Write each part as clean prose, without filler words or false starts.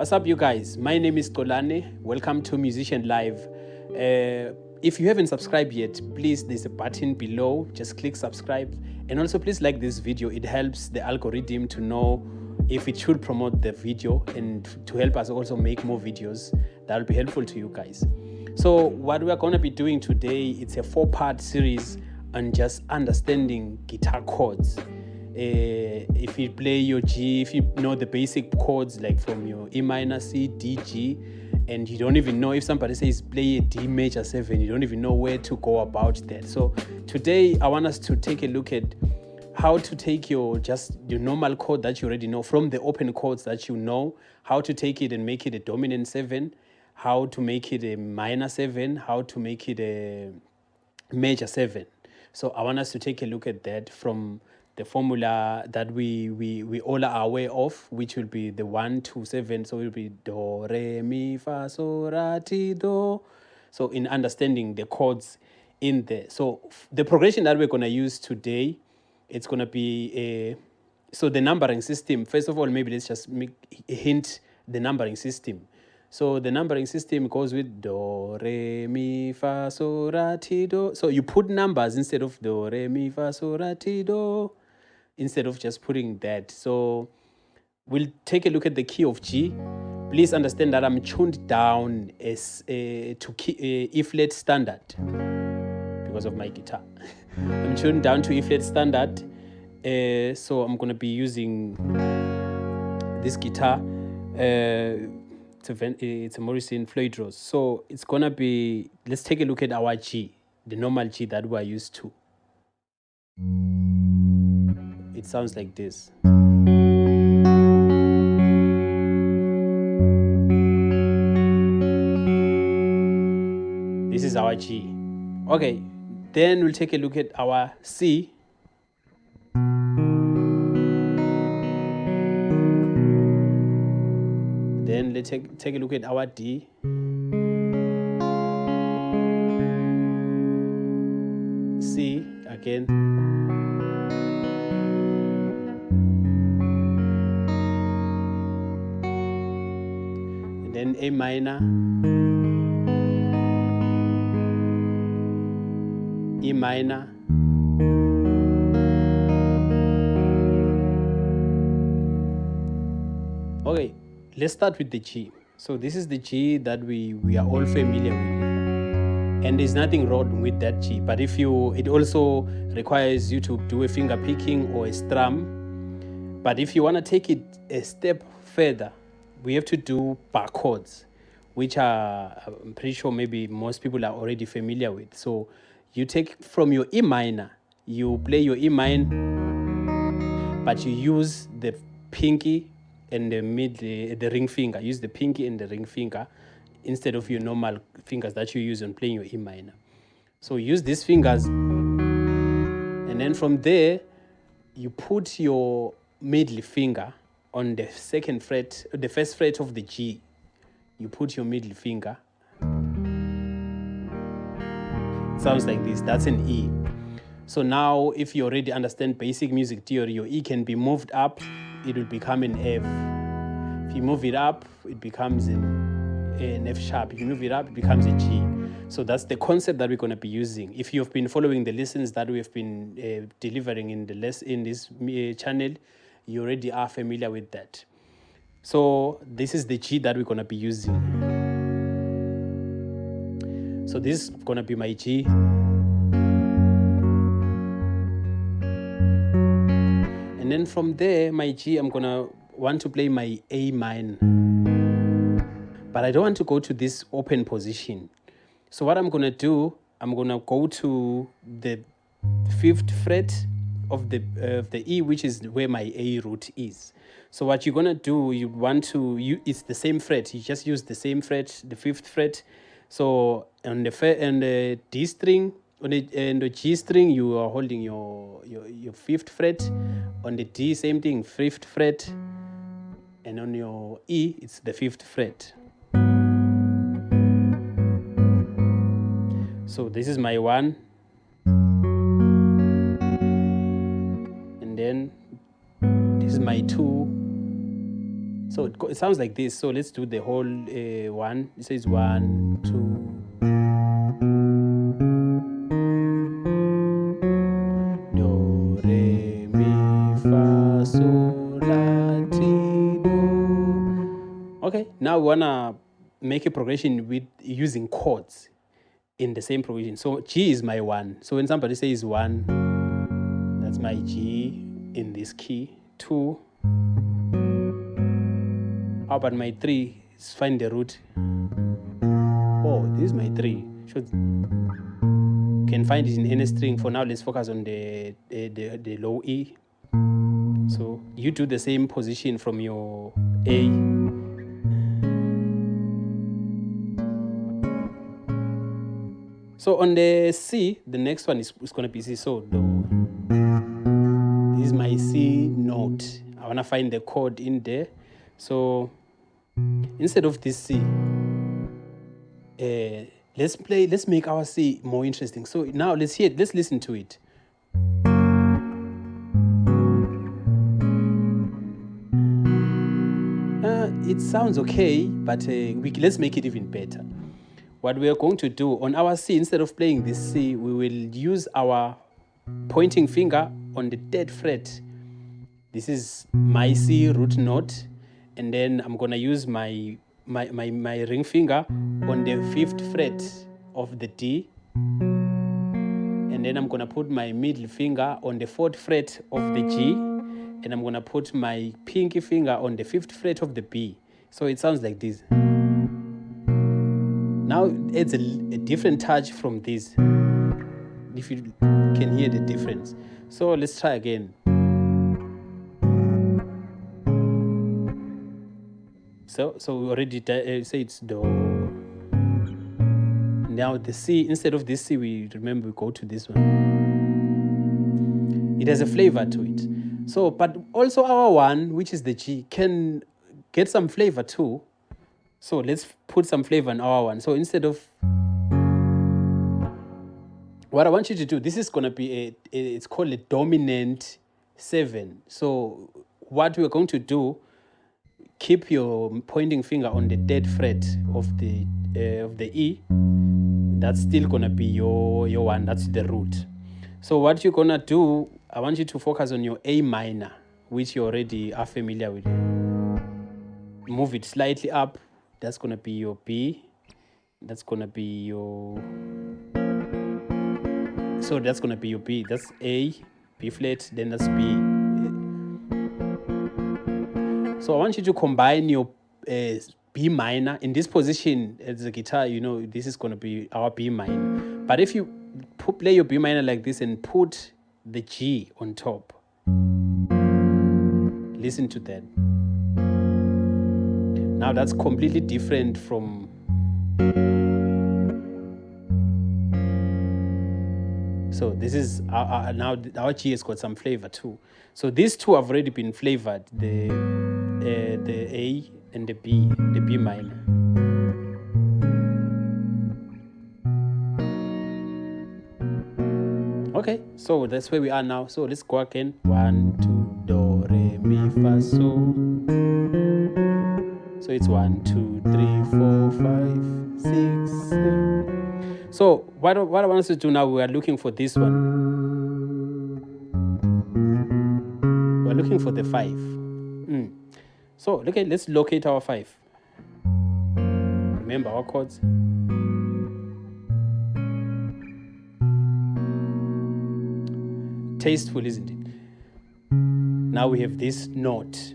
What's up, you guys? My name is Kolane. Welcome to Musician Live. If you haven't subscribed yet, please, there's a button below. Just click subscribe. And also, please like this video. It helps the algorithm to know if it should promote the video and to help us also make more videos. That will be helpful to you guys. So what we're going to be doing today, it's a 4-part series on just understanding guitar chords. If you play your G, if you know the basic chords like from your E minor, C, D, G, and you don't even know, if somebody says play a D major 7, you don't even know where to go about that. So today I want us to take a look at how to take your normal chord that you already know from the open chords that you know, how to take it and make it a dominant 7, how to make it a minor 7, how to make it a major 7. So I want us to take a look at that from the formula that we all are aware of, which will be the 1, 2, 7. So it will be do, re, mi, fa, so, ra, ti, do. So in understanding the chords in there. So the progression that we're going to use today, it's going to be so the numbering system. First of all, maybe let's just hint the numbering system. So the numbering system goes with do, re, mi, fa, so, ra, ti, do. So you put numbers instead of do, re, mi, fa, so, ra, ti, do, instead of just putting that. So we'll take a look at the key of G. Please understand that I'm tuned down as to E flat standard because of my guitar. I'm tuned down to E flat standard. So I'm going to be using this guitar. It's a Morrison Floyd Rose. So it's going to be, let's take a look at our G, the normal G that we're used to. It sounds like this. This is our G. Okay, then we'll take a look at our C. Then let's take a look at our D. C again. And then A minor. E minor. Okay, let's start with the G. So this is the G that we are all familiar with. And there's nothing wrong with that G. But it also requires you to do a finger picking or a strum. But if you want to take it a step further, we have to do bar chords, which I'm pretty sure maybe most people are already familiar with. So you take from your E minor, you play your E minor, but you use the pinky and the ring finger. Use the pinky and the ring finger instead of your normal fingers that you use on playing your E minor. So use these fingers, and then from there, you put your middle finger on the second fret, the first fret of the G. You put your middle finger. It sounds like this. That's an E. So now, if you already understand basic music theory, your E can be moved up, it will become an F. If you move it up, it becomes an F sharp. If you move it up, it becomes a G. So that's the concept that we're going to be using. If you've been following the lessons that we've been delivering in this channel, you already are familiar with that. So this is the G that we're going to be using. So this is going to be my G. And then from there, my G, I'm going to want to play my A minor. But I don't want to go to this open position. So what I'm going to do, I'm going to go to the 5th fret of the E, which is where my A root is. So what you're going to do, it's the same fret. You just use the same fret, the 5th fret. So on the D string, on the G string, you are holding your 5th fret. On the D, same thing, 5th fret. And on your E, it's the 5th fret. So this is my 1. And then this is my 2. So it sounds like this. So let's do the whole one. It says 1, 2. Do, re, mi, fa, sol, la, ti, do. Okay, now we wanna make a progression with using chords in the same progression. So G is my 1. So when somebody says 1, that's my G in this key. 2. How about my 3? Let's find the root. Oh, this is my 3. Can find it in any string. For now, let's focus on the low E. So you do the same position from your A. So on the C, the next one is going to be C. So do. This is my C note. I want to find the chord in there. So instead of this C, let's make our C more interesting. So now let's listen to it. It sounds okay, but let's make it even better. What we are going to do on our C, instead of playing this C, we will use our pointing finger on the 3rd fret. This is my C root note, and then I'm gonna use my ring finger on the 5th fret of the D, and then I'm gonna put my middle finger on the 4th fret of the G, and I'm gonna put my pinky finger on the 5th fret of the B. So it sounds like this. Now it's a different touch from this, if you can hear the difference. So let's try again. So we already say it's do. Now the C, instead of this C, we go to this one. It has a flavor to it. So, but also our 1, which is the G, can get some flavor too. So let's put some flavor in our 1. So instead of, what I want you to do, this is going to be it's called a dominant 7. So what we're going to do, keep your pointing finger on the 3rd fret of the E. That's still gonna be your 1. That's the root. So what you're gonna do, I want you to focus on your A minor, which you already are familiar with. Move it slightly up. That's gonna be your B. That's gonna be your. So that's gonna be your B. That's A, B flat. Then that's B. So I want you to combine your B minor. In this position as a guitar, you know, this is going to be our B minor. But if you play your B minor like this and put the G on top, listen to that. Now that's completely different from... So this is now our G has got some flavor too. So these two have already been flavored, the A and the B minor. Okay, so that's where we are now. So let's go again. 1, 2, do, re, mi, fa, sol. So it's 1, 2, 3, 4, 5, 6, 7. So what I want us to do now, we are looking for this one. We're looking for the 5. So okay, let's locate our 5. Remember our chords. Tasteful, isn't it? Now we have this note.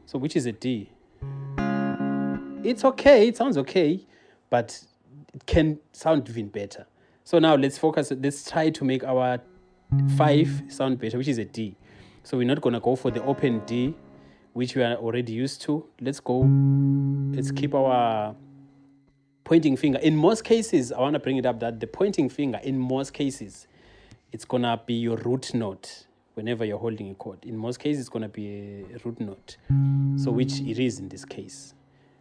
So which is a D. It's okay, it sounds okay, but it can sound even better. So now let's try to make our 5 sound better, which is a D. So we're not gonna go for the open D, which we are already used to. Let's keep our pointing finger. In most cases, I want to bring it up that the pointing finger, in most cases, it's going to be your root note whenever you're holding a chord. In most cases, it's going to be a root note, so which it is in this case.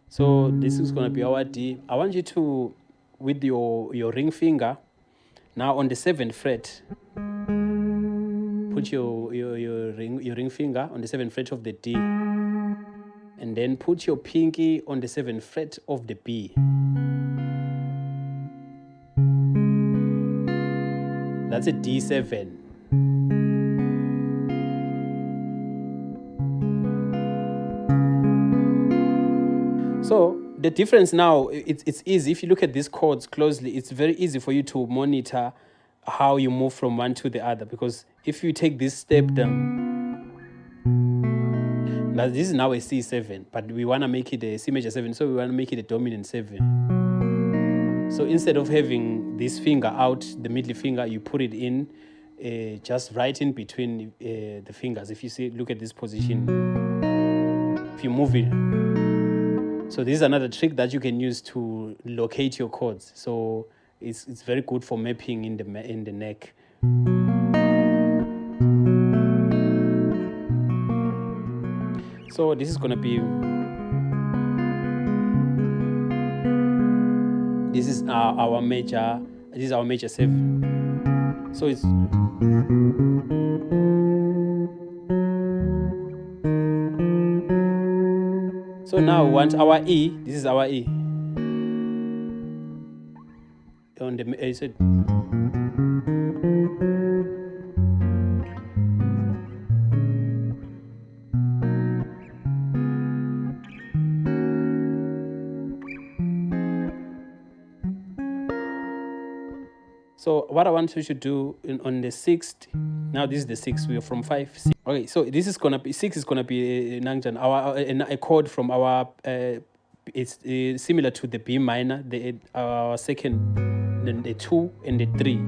So this is going to be our D. I want you to, with your ring finger, now on the 7th fret, put your ring finger on the 7th fret of the D, and then put your pinky on the 7th fret of the B. That's a D7. So the difference now, it's easy. If you look at these chords closely, it's very easy for you to monitor how you move from one to the other. Because if you take this step down, now this is now a C7, but we want to make it a C major 7, so we want to make it a dominant 7. So instead of having this finger out, the middle finger, you put it in, just right in between the fingers. If you see, look at this position. If you move it. So this is another trick that you can use to locate your chords. So it's very good for mapping in the neck. So this is gonna be, this is our major 7. So it's, so now we want our E. This is our E. On the so what I want you to do on the 6th. Now this is the 6th. We are from 5. 6. Okay, so this is gonna be 6 is gonna be Nangjan. A chord from our it's similar to the B minor, our second, then the 2 and the 3.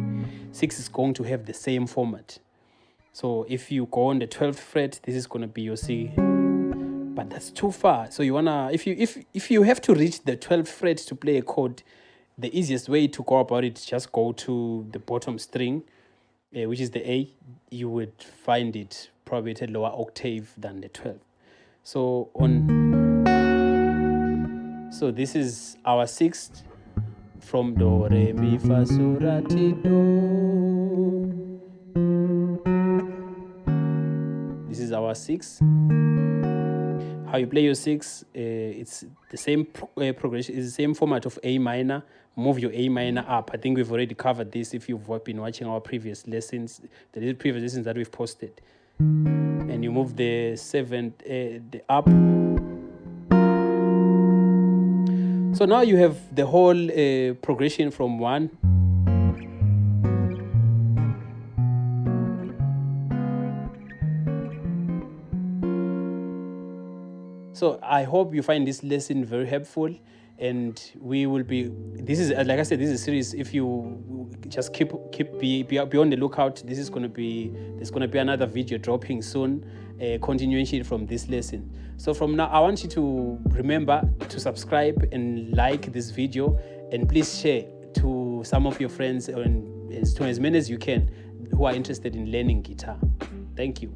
6 is going to have the same format. So if you go on the 12th fret, this is gonna be your C. But that's too far. So you wanna, if you have to reach the 12th fret to play a chord, the easiest way to go about it is just go to the bottom string, which is the A. You would find it probably at a lower octave than the 12th. So so this is our 6th from Do, Re, Mi, Fa, Sol, La, Ti, Do. This is our 6th. How you play your 6, it's the same progression, it's the same format of A minor. Move your A minor up. I think we've already covered this if you've been watching our previous lessons, the previous lessons that we've posted. And you move the 7th, the up. So now you have the whole progression from 1. So I hope you find this lesson very helpful, and we will be, this is, like I said, this is a series. If you just be on the lookout, there's going to be another video dropping soon, a continuation from this lesson. So from now, I want you to remember to subscribe and like this video, and please share to some of your friends and to as many as you can who are interested in learning guitar. Thank you.